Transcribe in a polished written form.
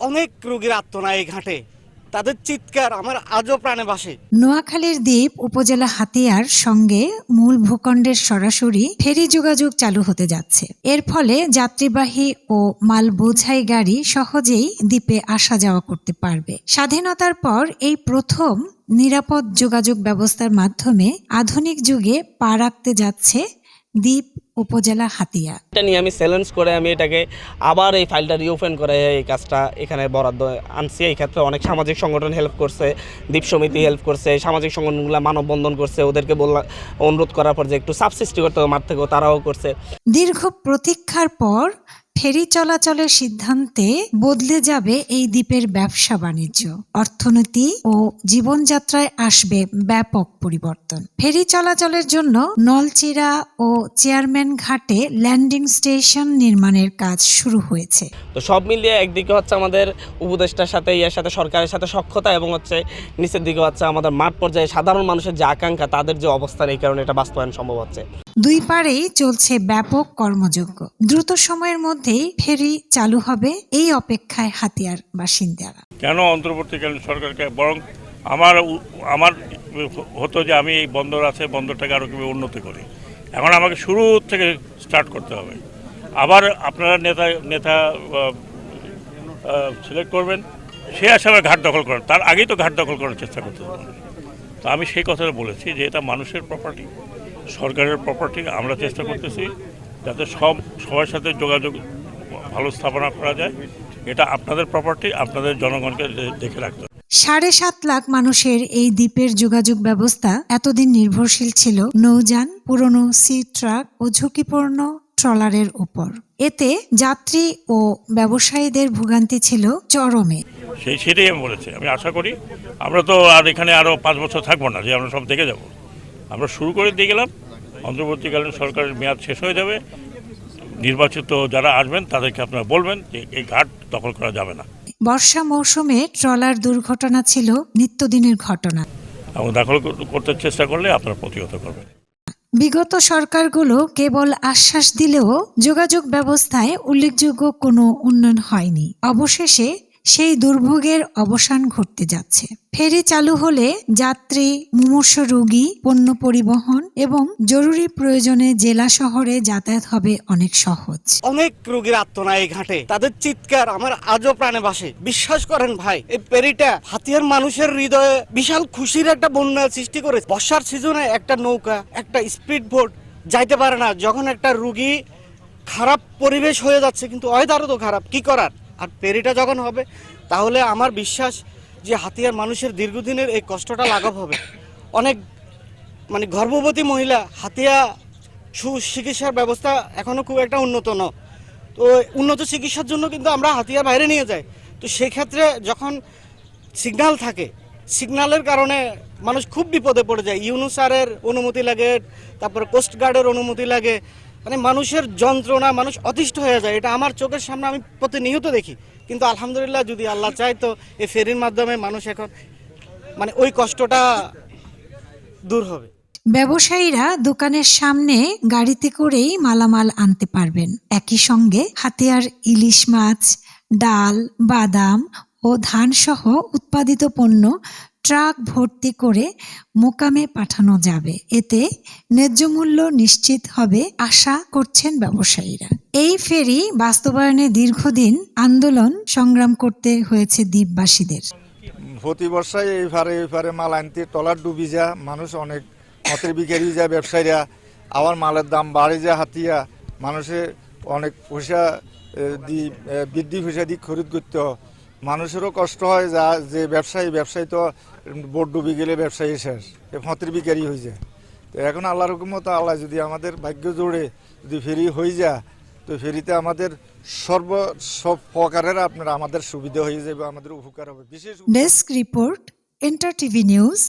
অনেক রোগীর আত্মনা এই ঘাটে, তাদের চিৎকার আমার আজও প্রাণে ভাসে। নোয়াখালীর দ্বীপ উপজেলা হাতিয়ার সঙ্গে মূল ভূখণ্ডের সরাসরি ফেরি যোগাযোগ চালু হতে যাচ্ছে। এর ফলে যাত্রীবাহী ও মাল বোঝাই গাড়ি সহজেই দ্বীপে আসা যাওয়া করতে পারবে। স্বাধীনতার পর এই প্রথম নিরাপদ যোগাযোগ ব্যবস্থার মাধ্যমে আধুনিক যুগে পা রাখতে যাচ্ছে দ্বীপ উপজেলা হাতিয়া। এটা নিয়ে আমি চ্যালেঞ্জ করে আমি এটাকে আবার এই ফাইলটা রিওপেন করে এই কাজটা এখানে বরাদ্দ আনছি। এই ক্ষেত্রে অনেক সামাজিক সংগঠন হেল্প করছে, দ্বীপ সমিতি হেল্প করছে, সামাজিক সংগঠনগুলো মানববন্ধন করছে, ওদেরকে অনুরোধ করার পর যে একটু সাবসিস্টি করতে হবে মাঠ থেকেও, তারাও করছে। দীর্ঘ প্রতীক্ষার পর ফেরি চলাচলের সিদ্ধান্তে বদলে যাবে এই দ্বীপের ব্যবসা বাণিজ্য, অর্থনীতি ও জীবনযাত্রায় আসবে ব্যাপক পরিবর্তন। ফেরি চলাচলের জন্য নলচিরা ও চেয়ারম্যান ঘাটে ল্যান্ডিং স্টেশন নির্মাণের কাজ শুরু হয়েছে। তো সব মিলিয়ে একদিকে হচ্ছে আমাদের উপদেষ্টার সাথে সাথে সরকারের সাথে সখ্যতা, এবং হচ্ছে নিচের দিকে হচ্ছে আমাদের মাঠ পর্যায়ে সাধারণ মানুষের যে আকাঙ্ক্ষা, তাদের যে অবস্থান, এই কারণে এটা বাস্তবায়ন সম্ভব হচ্ছে। দুই পারেই চলছে ব্যাপক কর্মযজ্ঞ। দ্রুত সময়ের মধ্যেই ফেরি চালু হবে এই অপেক্ষায় হাতিয়ার বাসিন্দারা। কেন অন্তর্বর্তীকালীন সরকারকে, বরং আমার হতো যে আমি এই বন্দর আছে, বন্দরটাকে আরও কীভাবে উন্নতি করি। এখন আমাকে শুরু থেকে স্টার্ট করতে হবে। আবার আপনারা নেতা সিলেক্ট করবেন, সে আসামে ঘাট দখল করেন, তার আগেই তো ঘাট দখল করার চেষ্টা করতে হবে। তো আমি সেই কথাটা বলেছি যে এটা মানুষের প্রপার্টি, সরকারের প্রপার্টি। আমরা চেষ্টা করতেছি যাতে সবার সাথে যোগাযোগ ভালো স্থাপনা করা যায়। এটা আপনাদের প্রপার্টি, আপনাদের জনগণকে দেখে রাখতে হবে। ৭.৫ লাখ মানুষের এই দ্বীপের যোগাযোগ ব্যবস্থা এতদিন নির্ভরশীল ছিল নৌযান, পুরনো সি ট্রাক ও ঝুঁকিপূর্ণ ট্রলারের উপর। এতে যাত্রী ও ব্যবসায়ীদের ভোগান্তি ছিল চরমে। সেটাই আমি বলেছি। আমি আশা করি আমরা তো আর এখানে আরও 5 বছর থাকবো না যে আমরা সব দেখে যাব। আমরা শুরু করে দিয়ে গেলাম, অন্তর্বর্তীকালীন সরকারের মেয়াদ শেষ হয়ে যাবে। নির্বাচিত যারা আসবেন তাদেরকে আপনারা বলবেন যে এই ঘাট দখল করা যাবে না। বর্ষা মৌসুমে ট্রলার দুর্ঘটনা ছিল নিত্যদিনের ঘটনা, এবং দখল করতে চেষ্টা করলে আপনারা প্রতিহত করবেন। বিগত সরকারগুলো কেবল আশ্বাস দিলেও যোগাযোগ ব্যবস্থায় উল্লেখযোগ্য কোনো উন্নয়ন হয়নি। অবশেষে সেই দুর্ভোগের অবসান ঘটতে যাচ্ছে। ফেরি চালু হলে যাত্রী, মুমূর্ষ রোগী, পণ্য পরিবহন এবং জরুরি প্রয়োজনে জেলা শহরে যাতায়াত হবে অনেক সহজ। অনেক রোগীর আত্মনা এই ঘাটে, তাদের চিৎকার আমার আজও প্রাণে ভাসে। বিশ্বাস করেন ভাই, এই ফেরিটা হাতিয়ার মানুষের হৃদয়ে বিশাল খুশির একটা বন্যা সৃষ্টি করে। বর্ষার সিজনে একটা নৌকা, একটা স্পিড বোট যাইতে পারে না, যখন একটা রুগী খারাপ পরিবেশ হয়ে যাচ্ছে, কিন্তু ওয়েদারও তো খারাপ, কি করার। আর ফেরিটা যখন হবে, তাহলে আমার বিশ্বাস যে হাতিয়ার মানুষের দীর্ঘদিনের এই কষ্টটা লাঘব হবে। অনেক গর্ভবতী মহিলা, হাতিয়া সুচিকিৎসার ব্যবস্থা এখনো খুব একটা উন্নত নয়, তো উন্নত চিকিৎসার জন্য কিন্তু আমরা হাতিয়ার বাইরে নিয়ে যাই। তো সেক্ষেত্রে যখন সিগন্যাল থাকে, সিগন্যালের কারণে মানুষ খুব বিপদে পড়ে যায়। ইউনুসারের অনুমতি লাগে, তারপরে কোস্টগার্ডের অনুমতি লাগে, মানুষের যন্ত্রণা, মানুষ অতিষ্ঠ হয়ে যায়। এটা আমার চোখের সামনে আমি প্রতিনিয়ত দেখি। কিন্তু আলহামদুলিল্লাহ, যদি আল্লাহ চায় তো এই ফেরির মাধ্যমে মানুষ এখন ওই কষ্টটা দূর হবে। ব্যবসায়ীরা দোকানের সামনে গাড়িতে করেই মালামাল আনতে পারবেন। একই সঙ্গে হাতিয়ার ইলিশ মাছ, ডাল, বাদাম ও ধান সহ উৎপাদিত পণ্য ট্রাক ভর্তি করে মোকামে পাঠানো যাবে। এতে ন্যায্য মূল্য নিশ্চিত হবে আশা করছেন ব্যবসায়ীরা। এই ফেরি বাস্তবায়নে দীর্ঘদিন আন্দোলন সংগ্রাম করতে হয়েছে দ্বীপবাসীদের। প্রতি বর্ষায় এই পারে মাল আনতে ট্রলার ডুবি যায়, মানুষ অনেক মতের বিকারি যায়, ব্যবসায়ীরা আবার মালের দাম বাড়ে যায়, হাতিয়া মানুষের অনেক পয়সা বৃদ্ধি পয়সা দিয়ে খরিদ করতে হয়। মানুষেরও কষ্ট হয়, যা যে ব্যবসায়ী তো বোট ডুবি গেলে ব্যবসায়ী শেষ, মতের বিকারি হয়ে যায়। তো এখন আল্লাহর হুকুমত, আল্লাহ যদি আমাদের ভাগ্য জোড়ে যদি ফেরি হয়ে যায়, তো ফেরিতে আমাদের সব প্রকারের আমাদের সুবিধা হয়ে যাবে, আমাদের উপকার হবে। বিশেষ desk report, enter TV news.